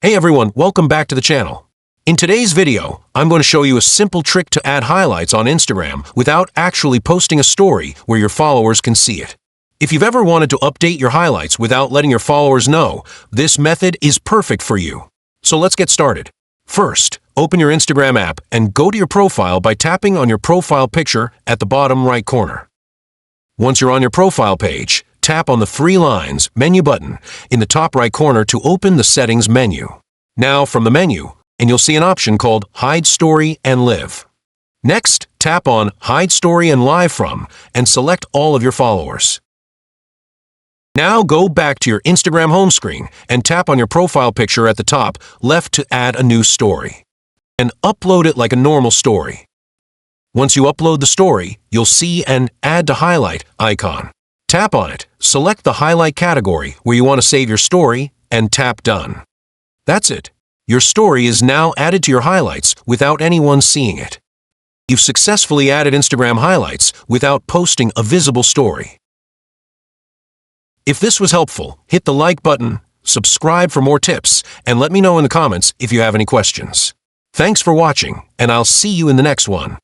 Hey everyone, welcome back to the channel. In today's video, I'm going to show you a simple trick to add highlights on Instagram without actually posting a story where your followers can see it. If you've ever wanted to update your highlights without letting your followers know, this method is perfect for you. So let's get started. First, open your Instagram app and go to your profile by tapping on your profile picture at the bottom right corner. Once you're on your profile page, tap on the Three Lines menu button in the top right corner to open the Settings menu. Now from the menu, and you'll see an option called Hide Story and Live. Next, tap on Hide Story and Live From and select all of your followers. Now go back to your Instagram home screen and tap on your profile picture at the top left to add a new story. And upload it like a normal story. Once you upload the story, you'll see an Add to Highlight icon. Tap on it, select the highlight category where you want to save your story, and tap Done. That's it. Your story is now added to your highlights without anyone seeing it. You've successfully added Instagram highlights without posting a visible story. If this was helpful, hit the like button, subscribe for more tips, and let me know in the comments if you have any questions. Thanks for watching, and I'll see you in the next one.